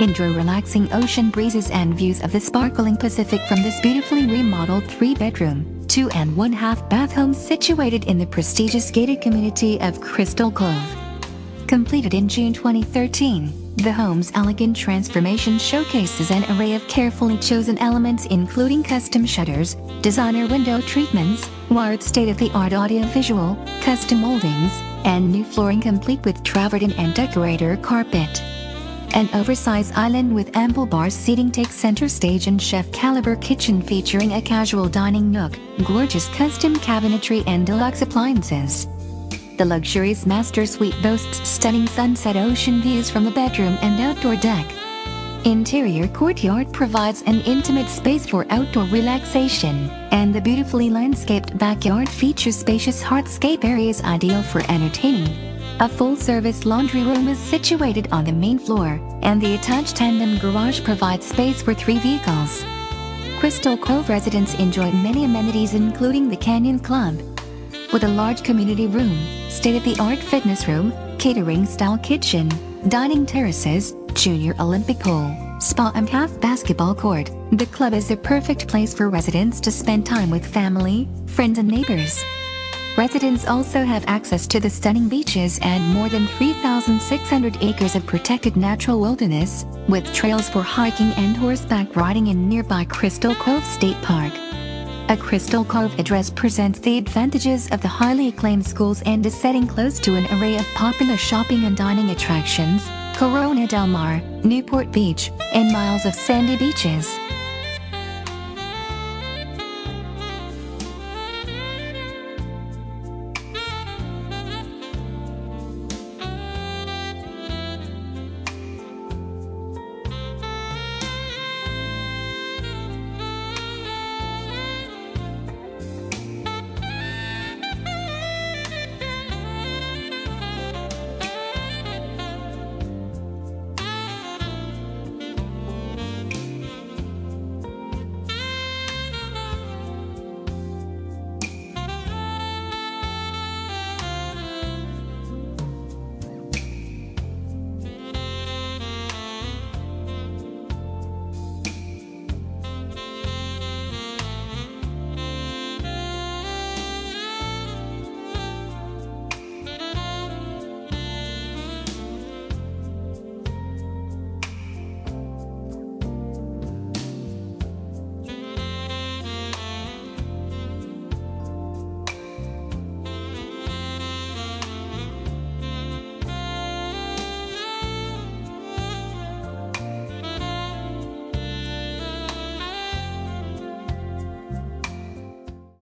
Enjoy relaxing ocean breezes and views of the sparkling Pacific from this beautifully remodeled 3-bedroom, 2.5 bath home situated in the prestigious gated community of Crystal Cove. Completed in June 2013, the home's elegant transformation showcases an array of carefully chosen elements including custom shutters, designer window treatments, wired state-of-the-art audio-visual, custom moldings, and new flooring complete with travertine and decorator carpet. An oversized island with ample bar seating takes center stage, and chef-caliber kitchen featuring a casual dining nook, gorgeous custom cabinetry, and deluxe appliances. The luxurious master suite boasts stunning sunset ocean views from the bedroom and outdoor deck. Interior courtyard provides an intimate space for outdoor relaxation, and the beautifully landscaped backyard features spacious hardscape areas ideal for entertaining. A full-service laundry room is situated on the main floor, and the attached tandem garage provides space for 3 vehicles. Crystal Cove residents enjoy many amenities including the Canyon Club, with a large community room, state-of-the-art fitness room, catering-style kitchen, dining terraces, junior Olympic pool, spa and half basketball court. The club is the perfect place for residents to spend time with family, friends and neighbors. Residents also have access to the stunning beaches and more than 3,600 acres of protected natural wilderness, with trails for hiking and horseback riding in nearby Crystal Cove State Park. A Crystal Cove address presents the advantages of the highly acclaimed schools and is setting close to an array of popular shopping and dining attractions, Corona del Mar, Newport Beach, and miles of sandy beaches.